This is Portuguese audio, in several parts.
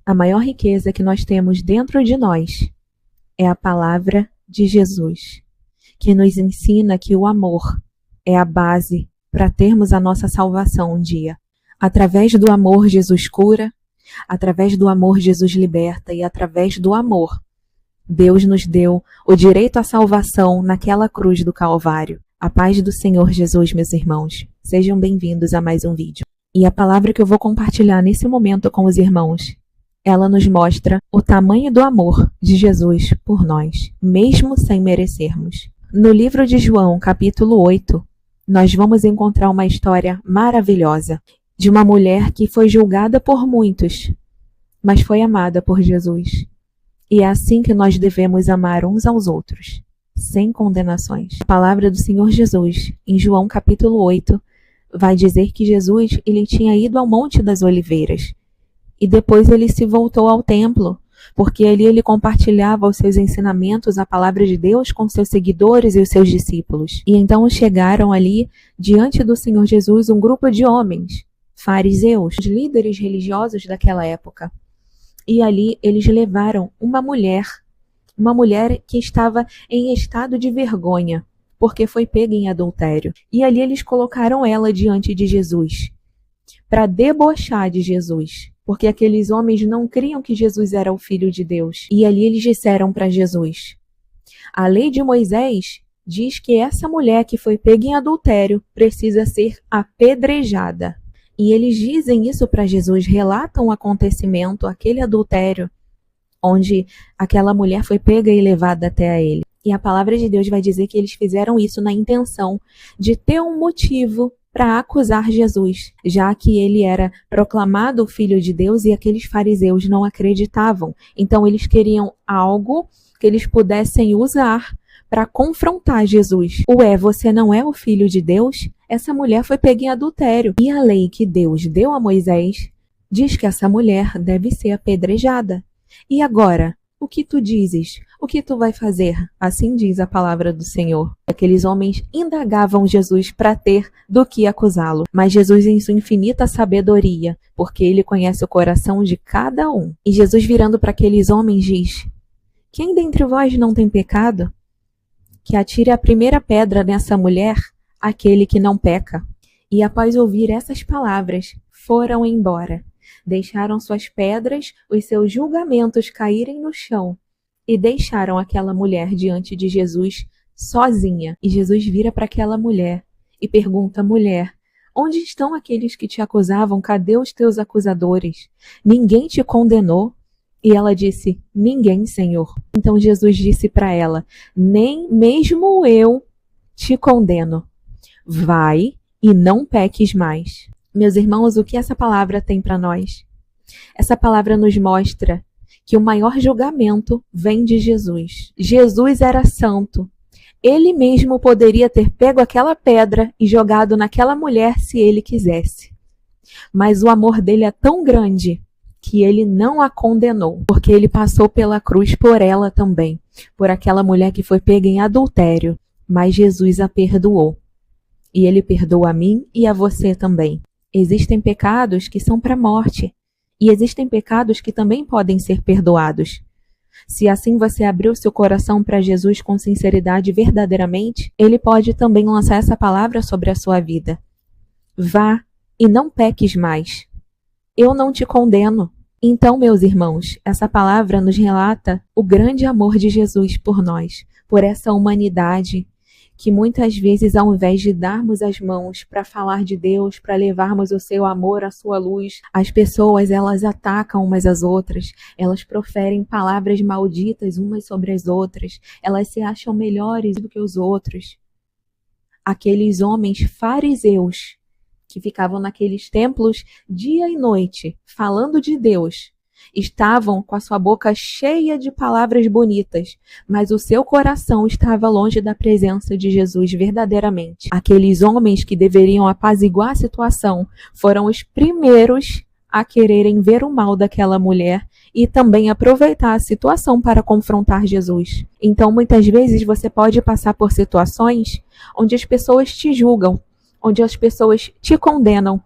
A maior riqueza que nós temos dentro de nós é a palavra de Jesus, que nos ensina que o amor é a base para termos a nossa salvação um dia. Através do amor, Jesus cura, através do amor, Jesus liberta, e através do amor, Deus nos deu o direito à salvação naquela cruz do Calvário. A paz do Senhor Jesus, meus irmãos. Sejam bem-vindos a mais um vídeo. E a palavra que eu vou compartilhar nesse momento com os irmãos, ela nos mostra o tamanho do amor de Jesus por nós, mesmo sem merecermos. No livro de João, capítulo 8, nós vamos encontrar uma história maravilhosa de uma mulher que foi julgada por muitos, mas foi amada por Jesus. E é assim que nós devemos amar uns aos outros, sem condenações. A palavra do Senhor Jesus, em João capítulo 8, vai dizer que Jesus ele tinha ido ao Monte das Oliveiras. E depois ele se voltou ao templo, porque ali ele compartilhava os seus ensinamentos, a palavra de Deus, com seus seguidores e os seus discípulos. E então chegaram ali, diante do Senhor Jesus, um grupo de homens, fariseus, os líderes religiosos daquela época. E ali eles levaram uma mulher que estava em estado de vergonha, porque foi pega em adultério. E ali eles colocaram ela diante de Jesus, para debochar de Jesus, porque aqueles homens não criam que Jesus era o Filho de Deus. E ali eles disseram para Jesus: a lei de Moisés diz que essa mulher que foi pega em adultério precisa ser apedrejada. E eles dizem isso para Jesus, relatam o acontecimento, aquele adultério, onde aquela mulher foi pega e levada até a ele. E a palavra de Deus vai dizer que eles fizeram isso na intenção de ter um motivo para acusar Jesus, já que ele era proclamado o Filho de Deus e aqueles fariseus não acreditavam. Então eles queriam algo que eles pudessem usar para confrontar Jesus. Ué, você não é o Filho de Deus? Essa mulher foi pega em adultério. E a lei que Deus deu a Moisés diz que essa mulher deve ser apedrejada. E agora, o que tu dizes? O que tu vai fazer? Assim diz a palavra do Senhor. Aqueles homens indagavam Jesus para ter do que acusá-lo. Mas Jesus, em sua infinita sabedoria, porque ele conhece o coração de cada um. E Jesus, virando para aqueles homens, diz: quem dentre vós não tem pecado? Que atire a primeira pedra nessa mulher, aquele que não peca. E após ouvir essas palavras, foram embora. Deixaram suas pedras, os seus julgamentos caírem no chão e deixaram aquela mulher diante de Jesus sozinha. E Jesus vira para aquela mulher e pergunta: mulher, onde estão aqueles que te acusavam? Cadê os teus acusadores? Ninguém te condenou? E ela disse: ninguém, Senhor. Então Jesus disse para ela: nem mesmo eu te condeno. Vai e não peques mais. Meus irmãos, o que essa palavra tem para nós? Essa palavra nos mostra que o maior julgamento vem de Jesus. Jesus era santo. Ele mesmo poderia ter pego aquela pedra e jogado naquela mulher se ele quisesse. Mas o amor dele é tão grande que ele não a condenou, porque ele passou pela cruz por ela também, por aquela mulher que foi pega em adultério. Mas Jesus a perdoou. E ele perdoa a mim e a você também. Existem pecados que são para a morte. E existem pecados que também podem ser perdoados. Se assim você abrir o seu coração para Jesus com sinceridade verdadeiramente, ele pode também lançar essa palavra sobre a sua vida. Vá e não peques mais. Eu não te condeno. Então, meus irmãos, essa palavra nos relata o grande amor de Jesus por nós, por essa humanidade que muitas vezes, ao invés de darmos as mãos para falar de Deus, para levarmos o seu amor, a sua luz, as pessoas, elas atacam umas às outras, elas proferem palavras malditas umas sobre as outras, elas se acham melhores do que os outros. Aqueles homens fariseus que ficavam naqueles templos dia e noite, falando de Deus, estavam com a sua boca cheia de palavras bonitas, mas o seu coração estava longe da presença de Jesus verdadeiramente. Aqueles homens que deveriam apaziguar a situação foram os primeiros a quererem ver o mal daquela mulher e também aproveitar a situação para confrontar Jesus. Então, muitas vezes você pode passar por situações onde as pessoas te julgam, onde as pessoas te condenam,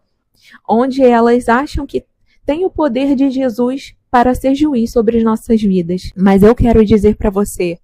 onde elas acham que têm o poder de Jesus para ser juiz sobre as nossas vidas. Mas eu quero dizer para você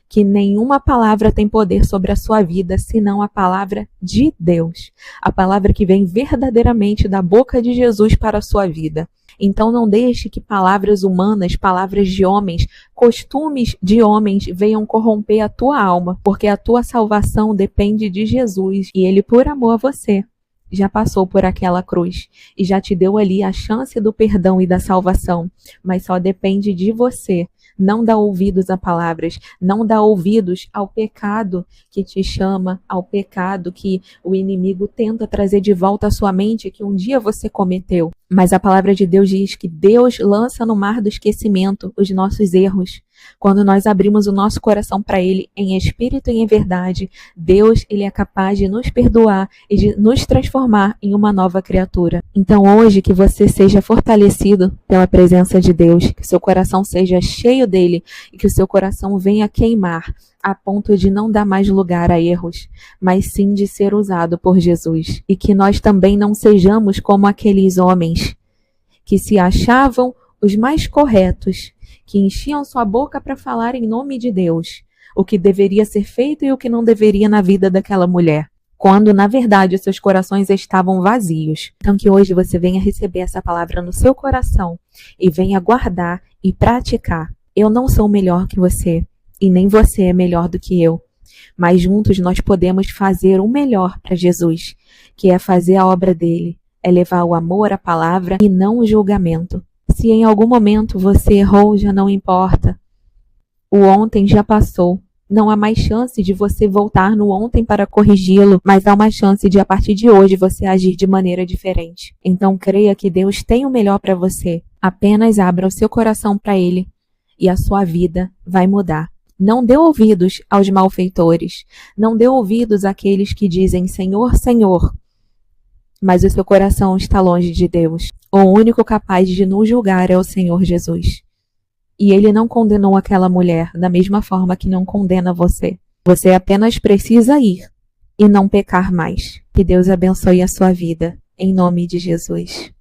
que nenhuma palavra tem poder sobre a sua vida, senão a palavra de Deus. A palavra que vem verdadeiramente da boca de Jesus para a sua vida. Então não deixe que palavras humanas, palavras de homens, costumes de homens venham corromper a tua alma, porque a tua salvação depende de Jesus e Ele, por amor a você, já passou por aquela cruz e já te deu ali a chance do perdão e da salvação, mas só depende de você. Não dá ouvidos a palavras, não dá ouvidos ao pecado que te chama, ao pecado que o inimigo tenta trazer de volta à sua mente que um dia você cometeu. Mas a palavra de Deus diz que Deus lança no mar do esquecimento os nossos erros. Quando nós abrimos o nosso coração para Ele em espírito e em verdade, Deus, Ele é capaz de nos perdoar e de nos transformar em uma nova criatura. Então hoje que você seja fortalecido pela presença de Deus, que seu coração seja cheio dele e que o seu coração venha queimar a ponto de não dar mais lugar a erros, mas sim de ser usado por Jesus. E que nós também não sejamos como aqueles homens que se achavam os mais corretos, que enchiam sua boca para falar em nome de Deus, o que deveria ser feito e o que não deveria na vida daquela mulher, quando na verdade os seus corações estavam vazios. Então que hoje você venha receber essa palavra no seu coração e venha guardar e praticar. Eu não sou melhor que você e nem você é melhor do que eu, mas juntos nós podemos fazer o melhor para Jesus, que é fazer a obra dele, é levar o amor, a palavra e não o julgamento. Se em algum momento você errou, já não importa. O ontem já passou. Não há mais chance de você voltar no ontem para corrigi-lo, mas há uma chance de, a partir de hoje, você agir de maneira diferente. Então, creia que Deus tem o melhor para você. Apenas abra o seu coração para Ele e a sua vida vai mudar. Não dê ouvidos aos malfeitores. Não dê ouvidos àqueles que dizem Senhor, Senhor, mas o seu coração está longe de Deus. O único capaz de nos julgar é o Senhor Jesus. E Ele não condenou aquela mulher da mesma forma que não condena você. Você apenas precisa ir e não pecar mais. Que Deus abençoe a sua vida. Em nome de Jesus.